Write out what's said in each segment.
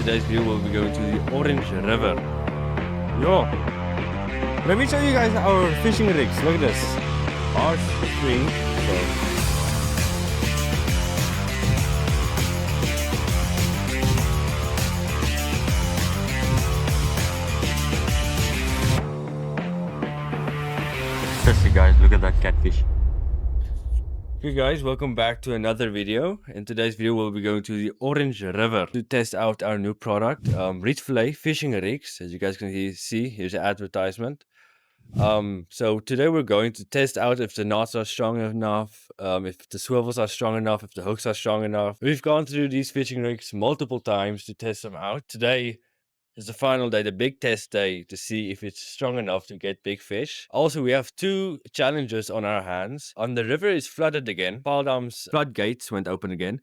today's video we'll be going to the Orange River. Yo, let me show you guys our fishing rigs. Look at this, our string. Seriously guys, look at that catfish. Hey guys, welcome back to another video. In today's video we'll be going to the Orange River to test out our new product, Reach Fillet Fishing Rigs. As you guys can see, here's an advertisement. So today we're going to test out if the knots are strong enough, if the swivels are strong enough, if the hooks are strong enough. We've gone through these fishing rigs multiple times to test them out. Today is the final day, the big test day, to see if it's strong enough to get big fish. Also, we have two challenges on our hands. The river is flooded again. Paaldam's floodgates went open again.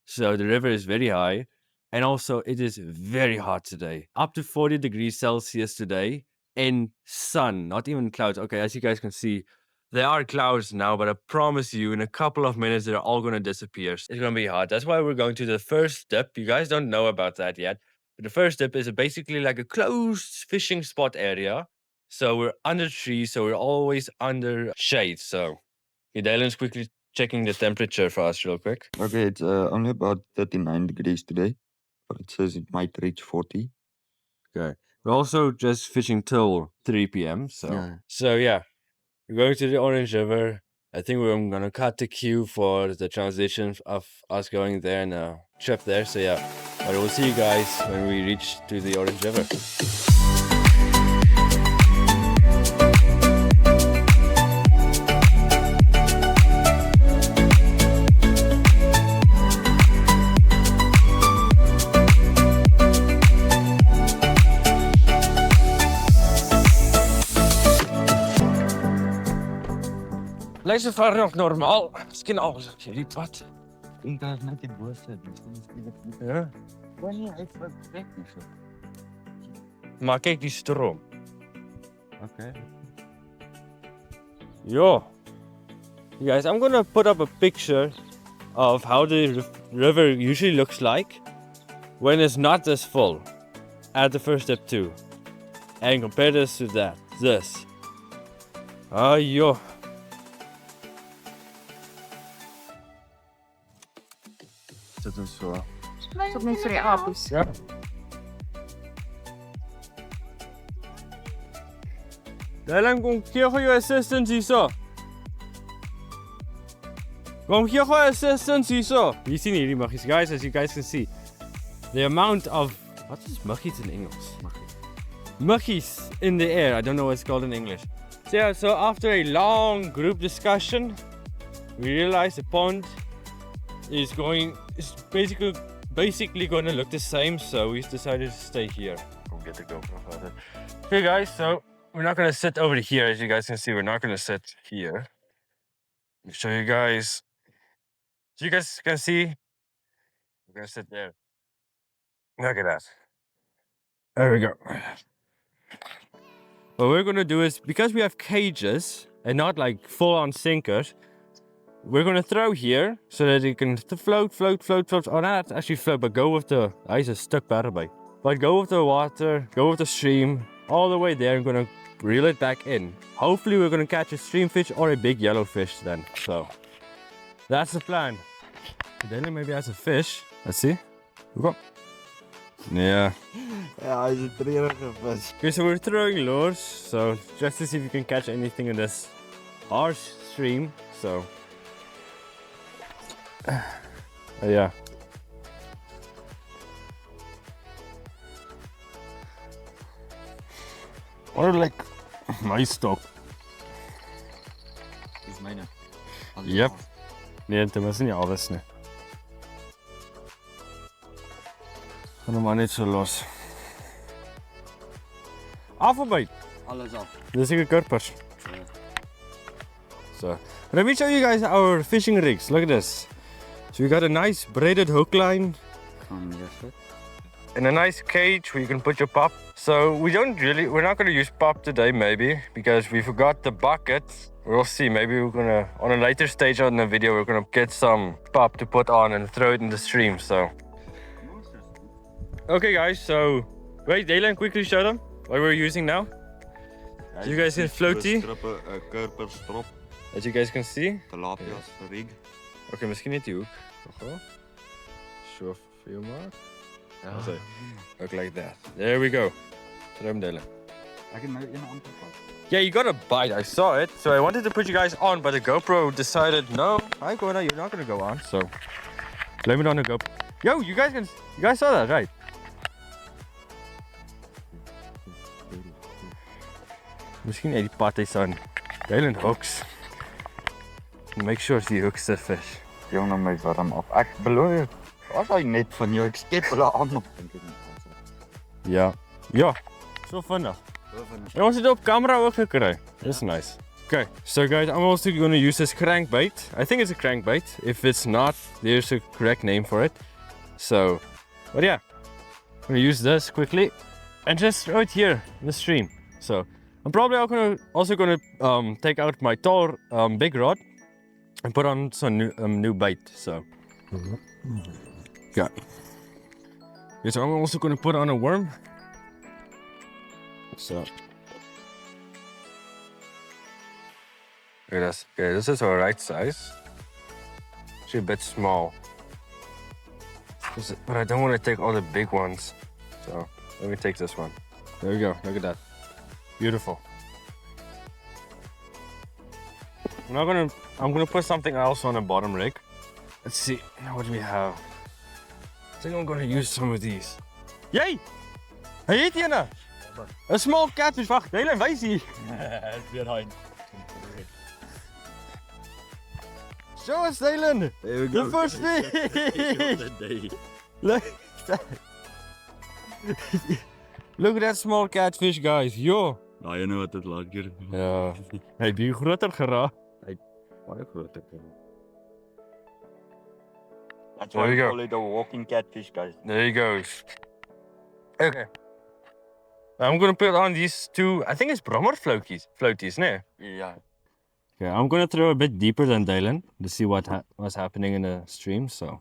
So the river is very high. And also it is very hot today. Up to 40 degrees Celsius today. In sun, not even clouds. Okay, as you guys can see, there are clouds now, but I promise you in a couple of minutes they're all going to disappear. It's going to be hot. That's why we're going to the first dip. You guys don't know about that yet. But the first dip is basically like a closed fishing spot area. So we're under trees, so we're always under shade. So Dylan's quickly checking the temperature for us real quick. Okay, it's only about 39 degrees today, but it says it might reach 40. Okay. We're also just fishing till 3 p.m. So yeah, we're going to the Orange River. I think I'm gonna cut the cue for the transition of us going there and a trip there. So yeah, but we'll see you guys when we reach to the Orange River. Lijkt zo ver nog normaal. Misschien alles op jullie pad. Ik ga net in boos zitten. Ja. Wanneer hij vertrekt niet zo. Maar kijk die stroom. Okay. Yo. You guys, I'm gonna put up a picture of how the river usually looks like when it's not this full at the first step too. And compare this to that. This. Ah, yo. Zet hem zo. Is dat niet voor die aapjes? Ja. Dylan, kom hier voor je assistance hierso. Kom hier voor je assistance hierso. Hier zien jullie muggies, guys, as you guys can see. The amount of... What is muggies in English? Muggies in the air. I don't know what it's called in English. So yeah, so after a long group discussion, we realized the pond is basically going to look the same, so we decided to stay here. Go get the GoPro photo. Okay guys, so we're not going to sit over here. As you guys can see, we're not going to sit here. Let me show you guys. So you guys can see, we're going to sit there. Look at that. There we go. What we're going to do is, because we have cages and not like full-on sinkers, we're going to throw here so that it can float. Oh, not actually float, but go with the... Hij is stuck bij. But go with the water, go with the stream, all the way there. I'm going to reel it back in. Hopefully we're going to catch a streamfish or a big yellow fish then. So, that's the plan. Then maybe has a fish. Let's see. Go. Yeah. Ja, hij is een treurige vis. Okay, so we're throwing lures. So, just to see if you can catch anything in this harsh stream. So... yeah. Or like my stock. Dit is mijne. Yep. Nee, dat is niet alles. Nee. Ga hem maar niet zo los. Afbijt. Alles af. Dit is een kurpers. So, let me show you guys our fishing rigs. Look at this. So we got a nice braided hook line and a nice cage where you can put your pop. So we're not going to use pop today maybe because we forgot the bucket. We'll see, maybe we're going to, on a later stage on the video, we're going to get some pop to put on and throw it in the stream. So Okay guys, so wait, Daylan, quickly show them what we're using now. So you guys can floaty. Kurper strop, As you guys can see. tilapia's rig. Okay, misschien niet die hoek. Show veel maar. So, look like that. There we go. Throw him, Daylan. Ek het nou een aangepak. Yeah, you got a bite. I saw it. So I wanted to put you guys on, but the GoPro decided, no, hi Gordon, you're not gonna go on. So blame it on the GoPro. Yo, you guys saw that, right? Misschien eet die patties aan. Daylan hooks. Make sure he hooks the fish. Jongen, my warm af. Ek beloof, as hy net van jou, ek skep hulle aan op. Ja. Ja. So vinnig. En ons het op camera ook gekry. That's nice. Okay, so guys, I'm also going to use this crankbait. I think it's a crankbait. If it's not, there's a correct name for it. So, but yeah, I'm going to use this quickly and just throw it here in the stream. So, I'm probably also going to take out my Tor big rod and put on some new bait. So, yeah. So I'm also going to put on a worm. So, look at this. Okay, this is our right size. Actually a bit small. But I don't want to take all the big ones. So, let me take this one. There we go. Look at that. Beautiful. I'm gonna put something else on the bottom rig. Let's see. What do we have? I think I'm gonna use some of these. Yay! Hy het eene! A small catfish. Wacht, Daylan, wys hier. Weer hy. Show us, Daylan. There we The first fish. Look at that small catfish, guys. Yo. Nou, jy nou wat dit laat keer. Ja. Hy het bietjie groter geraak. Baie groter. That's There why we we go. call it a walking catfish, guys. There he goes. Okay. I'm gonna put on these two, I think it's brommer floaties, no? Yeah. Okay, I'm gonna throw a bit deeper than Daylan to see what's happening in the stream. So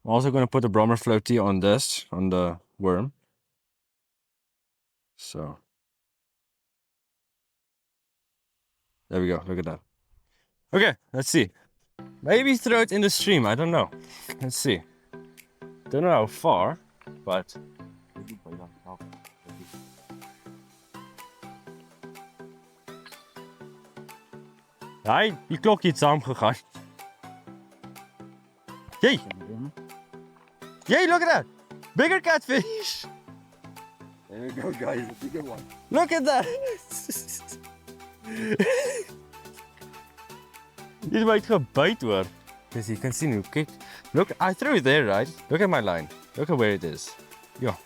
I'm also gonna put a brommer floaty on this, on the worm. So there we go. Look at that. Okay, let's see. Maybe throw it in the stream. I don't know. Let's see. Don't know how far, but Hy, die klokkie het saamgegaan. Yay! Yay, look at that! Bigger catfish! There we go, guys. A bigger one. Look at that! Dit might gebyt hoor. As you can see nu, kyk. Look, I threw it there, right? Look at my line. Look at where it is. Ja.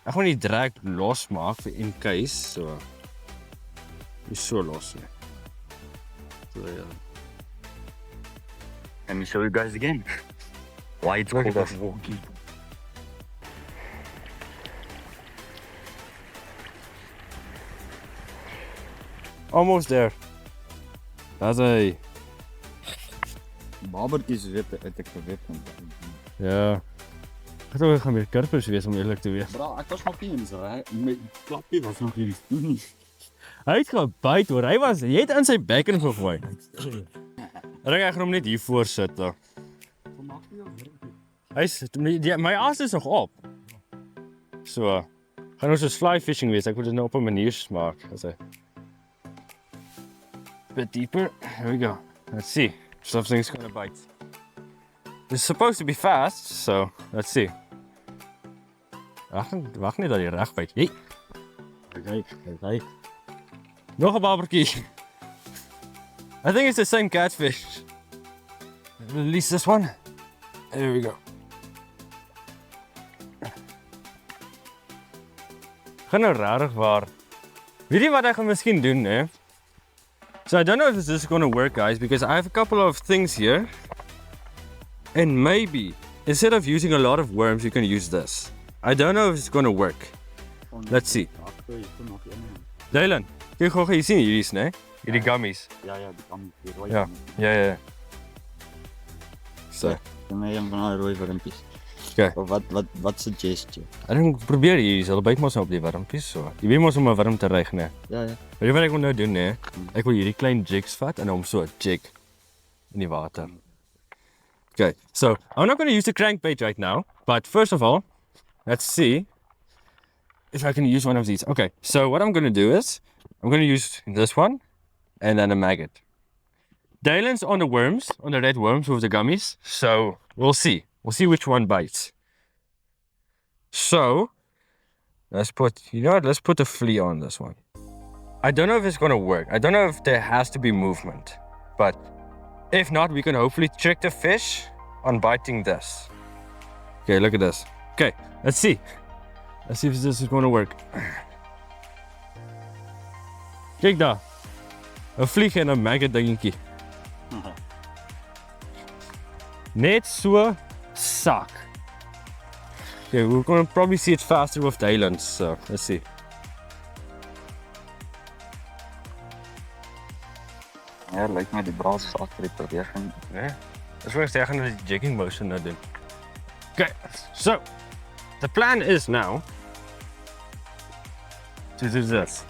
Ek gaan die drag losmaak vir in case, so. Is so los nie. So ja. Let me show you guys again. Why it's called a walking. Almost there. Daar's hy. Babertjies weet uit ek geweet van. Ja. Ek dink hy gaan meer kurpers wees om eerlik te wees. Bra, ek was nog nie eens, hè. My klappie was nog nie. Hy het gebyt hoor. Hy het in sy bekken gegooi. Ek dink ek gaan hom net hier voor sit. My as is nog op. So, gaan ons soos fly fishing wees. Ek moet dit nou op 'n manier maak. Bit deeper. Here we go. Let's see. Something's gonna bite. It's supposed to be fast, so let's see. Wacht net dat hy reg byt. Hey. Kyk. Nog 'n babbertjie. I think it's the same catfish. Release this one. There we go. Gaan nou rarig waar. Weet jy wat ek gaan miskien doen, hè? So I don't know if this is going to work, guys, because I have a couple of things here. And maybe, instead of using a lot of worms, you can use this. I don't know if it's going to work. Let's see. Daylan, kyk gou jy sien hierdie is, né? Hierdie gummies. Ja, die gummies. Ja. Ja. So. Vir my een van daai rooi wurmpies. Okay. Wat suggest jy? Ek dink probeer hier, hulle byt mos nou op die wurmpies so. Jy weet mos om 'n wurm te rig, né? Ja. Weet jy wat ek wil nou doen, né? Ek wil hierdie klein jigs vat en hom so jig in die water. Okay, so I'm not going to use the crankbait right now, but first of all, let's see if I can use one of these. Okay, so what I'm going to do is, I'm going to use this one and then a maggot. Dalen's on the worms, on the red worms with the gummies, so we'll see. We'll see which one bites. So, let's put, you know what, let's put a flea on this one. I don't know if it's going to work. I don't know if there has to be movement, but if not, we can hopefully trick the fish on biting this. Okay, look at this. Okay, let's see. Let's see if this is going to work. Kijk daar. Een vlieg en een maggot dingetjie. Net so sak. Okay, we're going to probably see it faster with Dalen's, so let's see. Ja, lyk my die braas is agter die beweging. Nee, dat is wel echt gaan die jigging motion nou doen. Okay, so the plan is now to do this.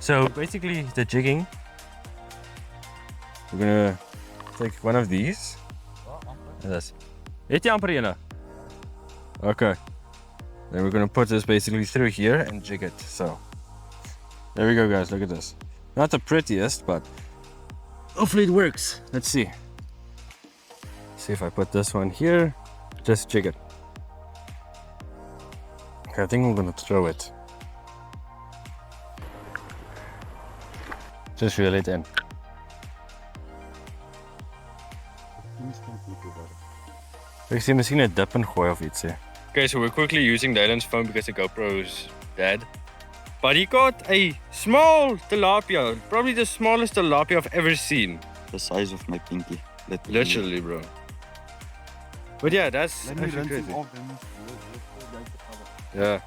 So basically the jigging, we're gonna take one of these. And this. Eet jy amper ene? Okay. Then we're gonna put this basically through here and jig it. So there we go, guys. Look at this. Not the prettiest, but hopefully it works. Let's see. See if I put this one here. Just jig it. Okay, I think I'm gonna throw it. Just reel it in. Ek sien miskien 'n dip in gooi of iets hè. Okay, so we're quickly using Dalen's phone because the GoPro is dead. But he got a small tilapia, probably the smallest tilapia I've ever seen. The size of my pinky. Literally, bro. But yeah, that's actually crazy. Yeah.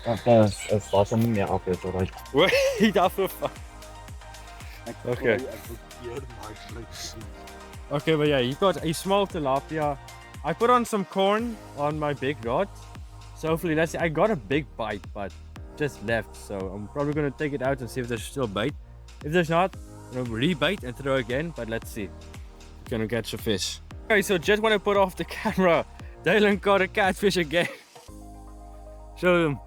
Het was niet meer af, alright. Wait, daarvoor. Okay. Okay, but yeah, you got a small tilapia. I put on some corn on my big rod. So hopefully that's it. I got a big bite, but just left. So I'm probably gonna take it out and see if there's still bite. If there's not, I'm gonna re-bite and throw again, but let's see. Gonna catch a fish. Okay, so just when I put off the camera, Dalen caught a catfish again. Show them.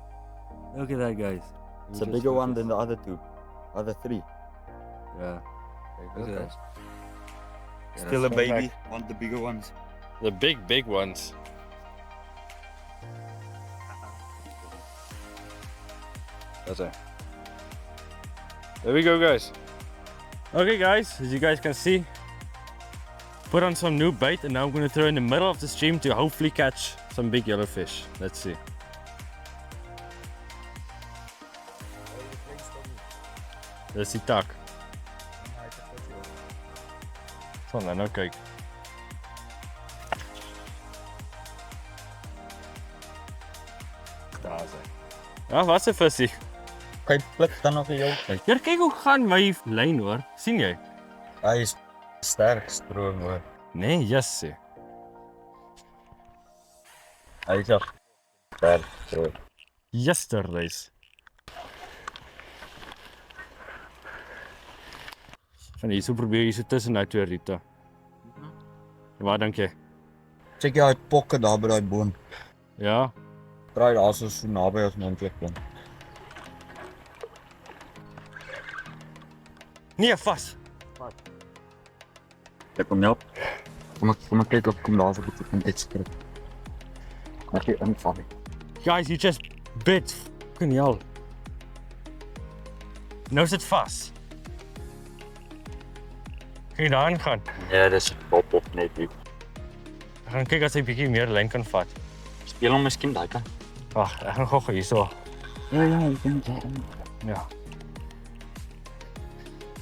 Look at that, guys. It's a bigger one than the other two. Other three. Yeah. Look at that. Still a baby. Want the bigger ones. The big ones. That's it. There we go, guys. Okay, guys, as you guys can see, put on some new bait, and now I'm going to throw in the middle of the stream to hopefully catch some big yellow fish. Let's see. Dis die tak. Van nou kyk. Daar is hy. Ja, wat 'n visie. Kyk, pluk dan nog vir jou. Hier kyk hoe gaan my lyn hoor. sien jy? Hy is sterk stroom hoor. Nee, yes. Hy is sterk stroom. Yesterday's. Van hier so probeer jy so tussen daai twee riete. Wat dink jy? Check jy uit pokke daar by daai boom. Ja. Draai daar so naby as moontlik kom. Nee, vas. Ek kom help. Kom ek kyk of kom daar so 'n bietjie van dit skrik. Maak jy inval. Guys, you just bit fucking hell. Nou sit vas. Kan jy daarin gaan? Ja, dis 'n pop op net hier. Ek gaan kyk as hy bietjie meer lyn kan vat. Speel hom miskien daai kant. Wag, ek gaan gou hierso. Ja, ek dink dit. Ja.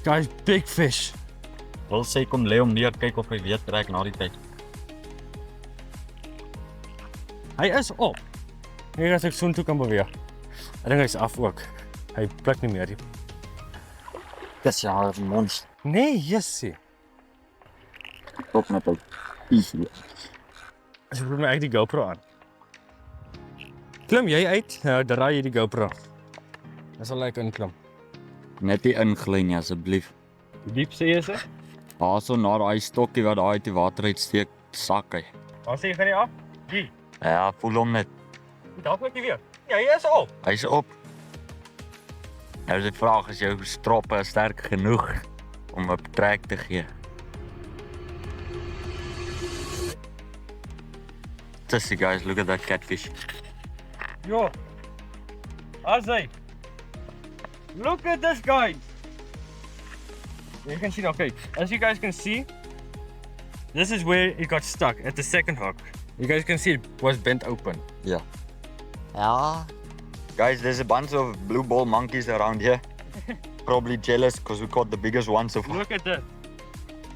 Guys, big fish. Wil sê kom lê hom neer kyk of hy weer trek na die tyd. Hy is op. Hier as ek soontoe kan beweeg. Ek dink hy's af ook. Hy pluk nie meer nie. Dis ja, 'n monster. Nee, jessie. Top met hy. Easy. So moet my uit die GoPro aan. Klim jy uit, nou draai jy die GoPro. Dis al lekker inklim. Net nie ingly nie asseblief. Hoe diep sê jy se? Daarso na daai stokkie wat daar uit die water uitsteek, sak hy. Waar sê jy gaan nie af? Die. Ja, voel hom net. Dalk net weer. Ja, hy is op. Hy's op. Nou is die vraag, is jou stroppe sterk genoeg om 'n trek te gee? Tussie guys, look at that catfish. Yo. Azai. Look at this guy. You can see, okay, as you guys can see, this is where it got stuck at the second hook. You guys can see it was bent open. Yeah. Yeah. Guys, there's a bunch of blue ball monkeys around here. Probably jealous because we caught the biggest one so far. Look at that.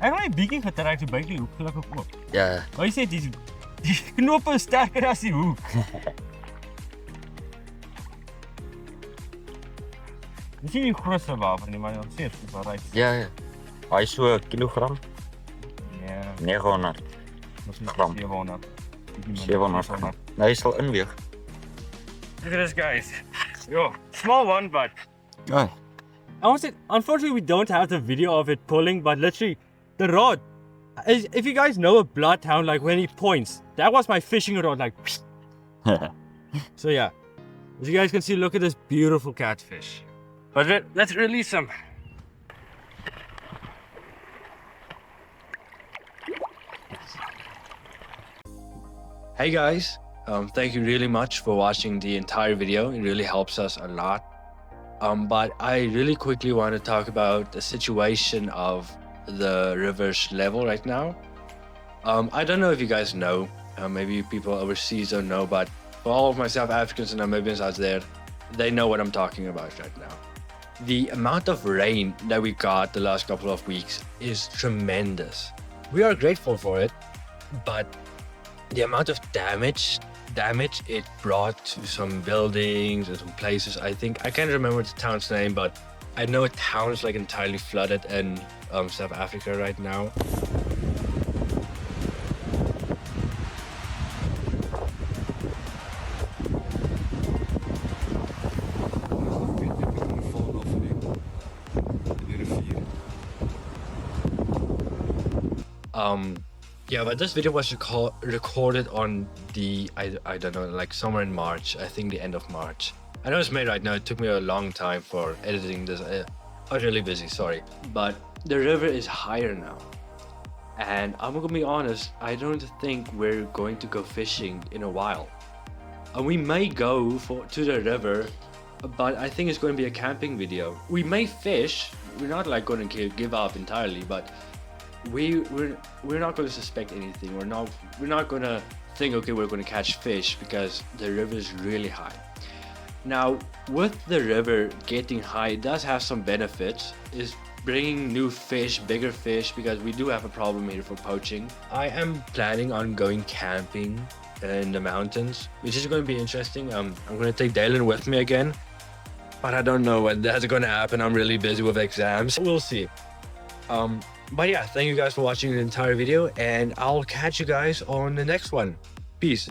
Hy het my bietjie getrek so bykie hoek gelukkig oop. Ja. Hy sê die knope is sterker as die hoek. Dis nie die grootste wapen nie, maar ons sê dit is reg. Ja, ja. Hy is so 'n kilogram, Ja, 900 ons moet gram. 700. 700 gram. Nou, hy sal inweeg. Look at this, guys. Yo, small one, but Ja. I want to say, unfortunately, we don't have the video of it pulling, but literally, the rod. If you guys know a bloodhound, like when he points, that was my fishing rod, like. So yeah, as you guys can see, look at this beautiful catfish. But let's release him. Hey guys, thank you really much for watching the entire video. It really helps us a lot. But I really quickly want to talk about the situation of the river's level right now. I don't know if you guys know, maybe people overseas don't know, but for all of my South Africans and Namibians out there, they know what I'm talking about right now. The amount of rain that we got the last couple of weeks is tremendous. We are grateful for it, but the amount of damage it brought to some buildings and some places. I can't remember the town's name, but I know a town is like entirely flooded in South Africa right now. Yeah, but this video was recorded on the, I don't know, like somewhere in March. I think the end of March. I know it's made right now. It took me a long time for editing this. I was really busy, sorry. But the river is higher now. And I'm gonna be honest, I don't think we're going to go fishing in a while. We may go to the river, but I think it's going to be a camping video. We may fish. We're not like going to give up entirely, but we're not going to suspect anything. We're not going to think, okay, we're going to catch fish because the river is really high. Now, with the river getting high, it does have some benefits. Is bringing new fish, bigger fish, because we do have a problem here for poaching. I am planning on going camping in the mountains, which is going to be interesting. I'm going to take Dalen with me again, but I don't know when that's going to happen. I'm really busy with exams. We'll see. But yeah, thank you guys for watching the entire video, and I'll catch you guys on the next one. Peace.